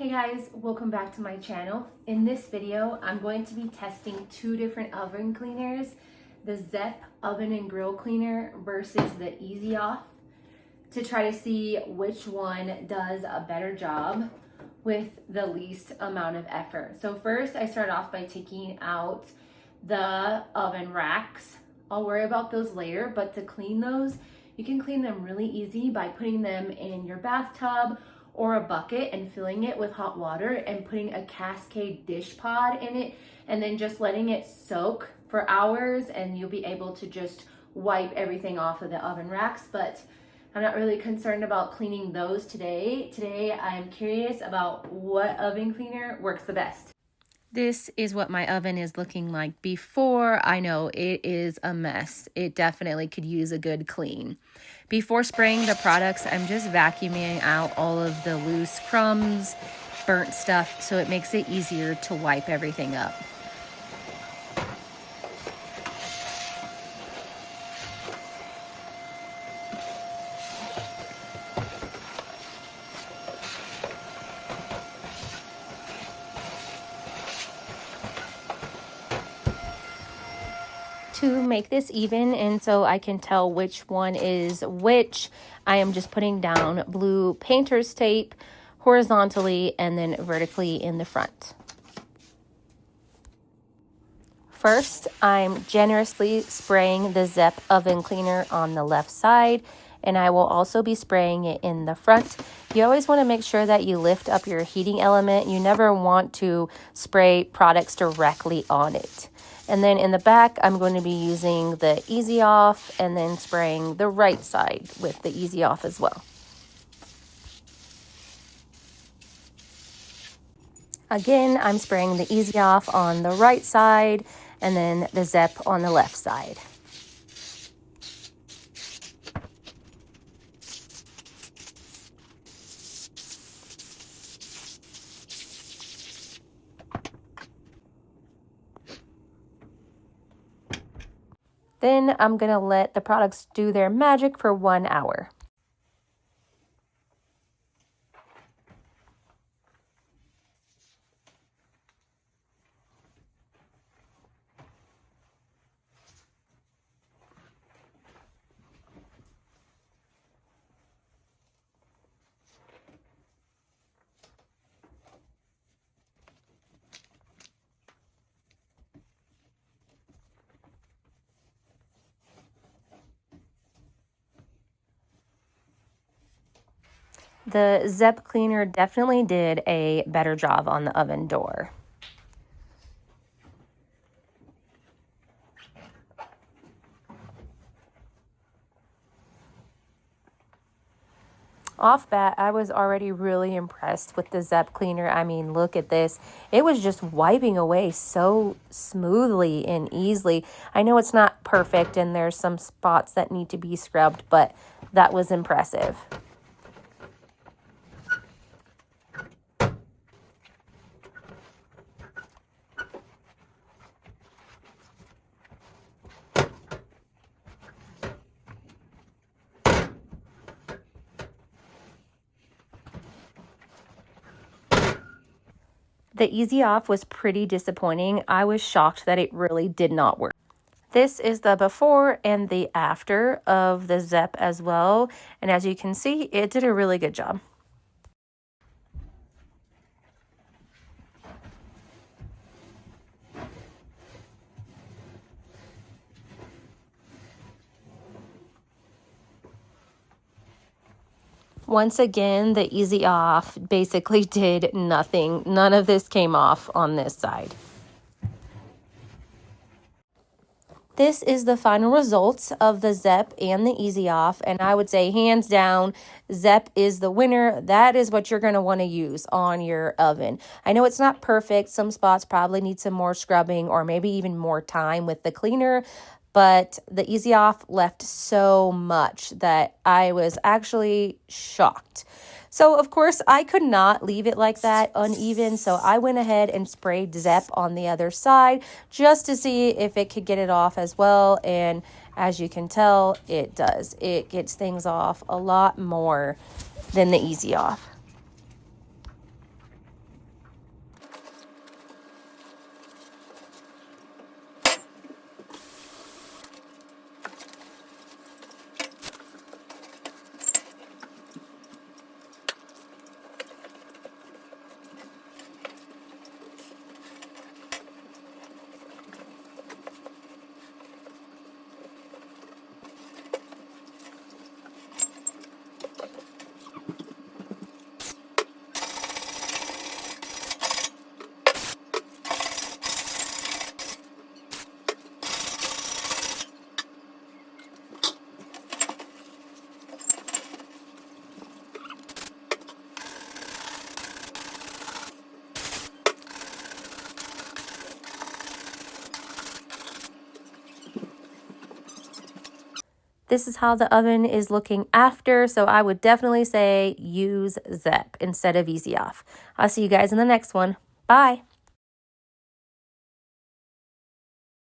Hey guys, welcome back to my channel. In this video, I'm going to be testing two different oven cleaners, the Zep oven and grill cleaner versus the Easy Off, to try to see which one does a better job with the least amount of effort. So first, I start off by taking out the oven racks. I'll worry about those later, but to clean those, you can clean them really easy by putting them in your bathtub or a bucket and filling it with hot water and putting a Cascade dish pod in it and then just letting it soak for hours, and you'll be able to just wipe everything off of the oven racks. But I'm not really concerned about cleaning those today. Today I'm curious about what oven cleaner works the best. This is what my oven is looking like before. I know it is a mess. It definitely could use a good clean. Before spraying the products, I'm just vacuuming out all of the loose crumbs, burnt stuff, so it makes it easier to wipe everything up. To make this even and so I can tell which one is which, I am just putting down blue painter's tape horizontally and then vertically in the front. First, I'm generously spraying the Zep oven cleaner on the left side, and I will also be spraying it in the front. You always want to make sure that you lift up your heating element. You never want to spray products directly on it. And then in the back, I'm going to be using the Easy Off and then spraying the right side with the Easy Off as well. Again, I'm spraying the Easy Off on the right side and then the Zep on the left side. Then I'm going to let the products do their magic for 1 hour. The Zep cleaner definitely did a better job on the oven door. Off bat, I was already really impressed with the Zep cleaner. I mean, look at this. It was just wiping away so smoothly and easily. I know it's not perfect and there's some spots that need to be scrubbed, but that was impressive. The Easy Off was pretty disappointing. I was shocked that it really did not work. This is the before and the after of the Zep as well. And as you can see, it did a really good job. Once again, the Easy Off basically did nothing. None of this came off on this side. This is the final results of the Zep and the Easy Off, and I would say hands down, Zep is the winner. That is what you're going to want to use on your oven. I know it's not perfect. Some spots probably need some more scrubbing or maybe even more time with the cleaner, but the Easy Off left so much that I was actually shocked. So, of course, I could not leave it like that uneven, so I went ahead and sprayed Zep on the other side just to see if it could get it off as well, and as you can tell, it does. It gets things off a lot more than the Easy Off. This is how the oven is looking after. So I would definitely say use ZEP instead of Easy Off. I'll see you guys in the next one. Bye.